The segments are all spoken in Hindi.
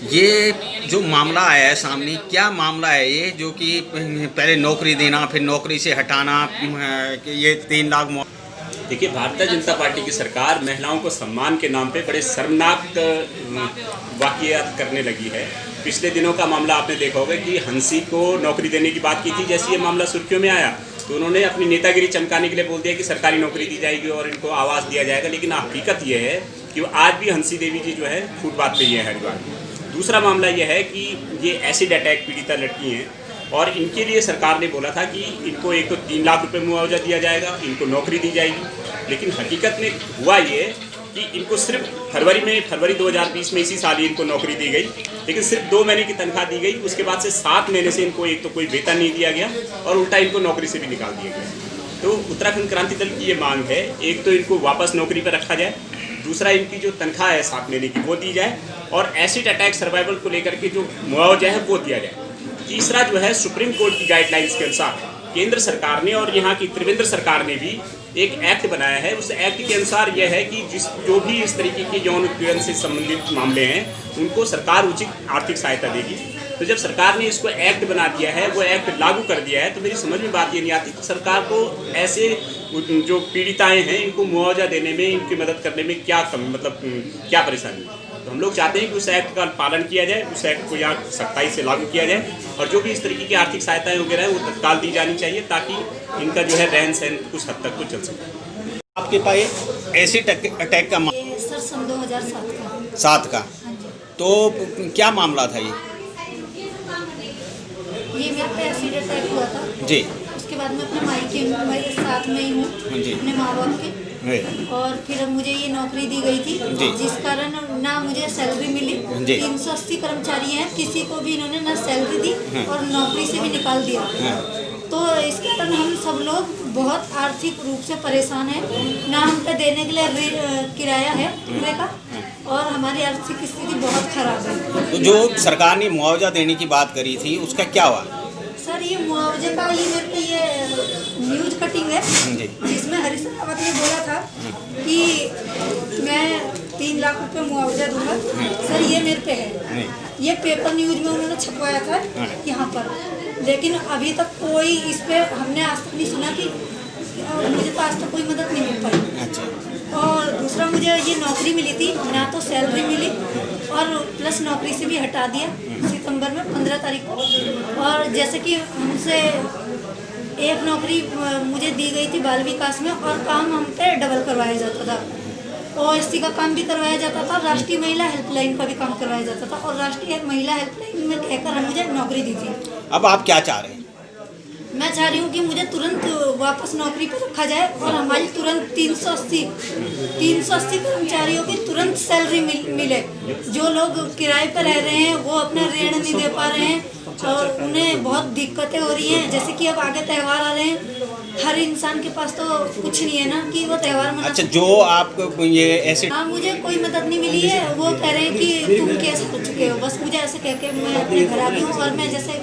ये जो मामला आया है सामने, क्या मामला है ये, जो कि पहले नौकरी देना फिर नौकरी से हटाना, कि ये 3 लाख देखिए, भारतीय जनता पार्टी की सरकार महिलाओं को सम्मान के नाम पे बड़े शर्मनाक वाक़ियात करने लगी है। पिछले दिनों का मामला आपने देखा होगा कि हंसी को नौकरी देने की बात की थी। जैसे ये मामला सुर्खियों में आया तो उन्होंने अपनी नेतागिरी चमकाने के लिए बोल दिया कि सरकारी नौकरी दी जाएगी और इनको आवास दिया जाएगा। लेकिन हकीकत ये है कि आज भी हंसी देवी जी जो है फुटपाथ पे ही है हरिद्वार में। दूसरा मामला यह है कि ये एसिड अटैक पीड़िता लड़की हैं और इनके लिए सरकार ने बोला था कि इनको एक तो 3 लाख रुपए मुआवजा दिया जाएगा, इनको नौकरी दी जाएगी। लेकिन हकीकत में हुआ ये कि इनको सिर्फ फरवरी 2020 में इसी साल ही इनको नौकरी दी गई, लेकिन सिर्फ 2 महीने की तनख्वाह दी गई। उसके बाद से 7 महीने से इनको एक तो कोई वेतन नहीं दिया गया और उल्टा इनको नौकरी से भी निकाल दिया गया। तो उत्तराखंड क्रांति दल की ये मांग है, एक तो इनको वापस नौकरी पर रखा जाए, दूसरा इनकी जो तनख्वाह है 7 महीने की वो दी जाए और एसिड अटैक सर्वाइवल को लेकर के जो मुआवजा है वो दिया जाए। तीसरा जो है, सुप्रीम कोर्ट की गाइडलाइंस के अनुसार केंद्र सरकार ने और यहाँ की त्रिवेंद्र सरकार ने भी एक एक्ट बनाया है। उस एक्ट के अनुसार यह है कि जो भी इस तरीके के यौन उत्पीड़न से संबंधित मामले हैं उनको सरकार उचित आर्थिक सहायता देगी। तो जब सरकार ने इसको एक्ट बना दिया है, वो एक्ट लागू कर दिया है, तो मेरी समझ में बात ये नहीं आती कि सरकार को ऐसे जो पीड़िताएं हैं इनको मुआवजा देने में, इनकी मदद करने में क्या क्या परेशानी है। तो हम लोग चाहते हैं कि उस एक्ट का पालन किया जाए, उस एक्ट को यहाँ सख्ताई से लागू किया जाए और जो भी इस तरीके की आर्थिक सहायताएं वगैरह हैं वो तत्काल दी जानी चाहिए ताकि इनका जो है रहन सहन कुछ हद तक तो चल सके। आपके पास एसिड अटैक का सर सन 2007 का। 7 का, हाँ जी। तो क्या मामला था ये मेरे पे एसिड अटैक हुआ था जी? उसके बाद मैं अपने मायके साथ में ही हूँ, अपने माँ बाप के। और फिर अब मुझे ये नौकरी दी गई थी जिस कारण ना मुझे सैलरी मिली। 380 कर्मचारी हैं, किसी को भी इन्होंने ना सैलरी दी और नौकरी से भी निकाल दिया। तो इस कारण हम सब लोग बहुत आर्थिक रूप से परेशान हैं। ना हम पे देने के लिए किराया है पूरे का और हमारी आर्थिक स्थिति बहुत खराब है। तो जो सरकार ने मुआवजा देने की बात करी थी उसका क्या हुआ? सर, ये मुआवजे का ये मेरे पे ये न्यूज कटिंग है जिसमें हरीश रावत ने बोला था कि मैं 3 लाख रुपए मुआवजा दूंगा। सर, ये मेरे पे है, ये पेपर न्यूज में उन्होंने छपवाया था यहाँ पर, लेकिन अभी तक कोई इस पे हमने आज तक नहीं सुना कि मुझे तो आज तक कोई मदद नहीं मिल पाई। और दूसरा, मुझे ये नौकरी मिली थी, ना तो सैलरी मिली और प्लस नौकरी से भी हटा दिया सितंबर में 15 तारीख को। और जैसे कि हमसे एक नौकरी मुझे दी गई थी बाल विकास में और काम हम पे डबल करवाया जाता था। OSC का काम भी करवाया जाता था, राष्ट्रीय महिला हेल्पलाइन का भी काम करवाया जाता था और राष्ट्रीय महिला हेल्पलाइन में कहकर मुझे नौकरी दी थी। अब आप क्या चाह रहे हैं? मैं चाह रही हूँ कि मुझे तुरंत वापस नौकरी पर रखा जाए और हमारी तुरंत 380 कर्मचारियों की तुरंत सैलरी मिले। जो लोग किराए पर रह रहे हैं वो अपना ऋण नहीं दे पा रहे हैं और उन्हें बहुत दिक्कतें हो रही हैं। जैसे कि अब आगे त्यौहार आ रहे हैं, हर इंसान के पास तो कुछ नहीं है ना कि वो त्यौहार मना। अच्छा, जो आपको ये ऐसे मुझे कोई मदद नहीं मिली है। वो कह रहे हैं कि तुम केस कर चुके हो, बस मुझे ऐसे कह के मैं अपने घर आ गई हूँ। और मैं जैसे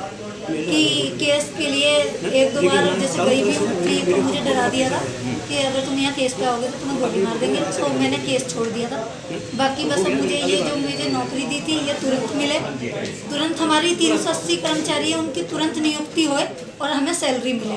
कि केस के लिए 1-2 बार जैसे गई भी थी तो मुझे डरा दिया था कि अगर तुम यहाँ केस पे आओगे तो तुम्हें गोली मार देंगे, तो मैंने केस छोड़ दिया था। बाकी बस अब मुझे ये जो मुझे नौकरी दी थी ये तुरंत मिले, तुरंत हमारी 380 कर्मचारी है उनकी तुरंत नियुक्ति होए और हमें सैलरी मिले।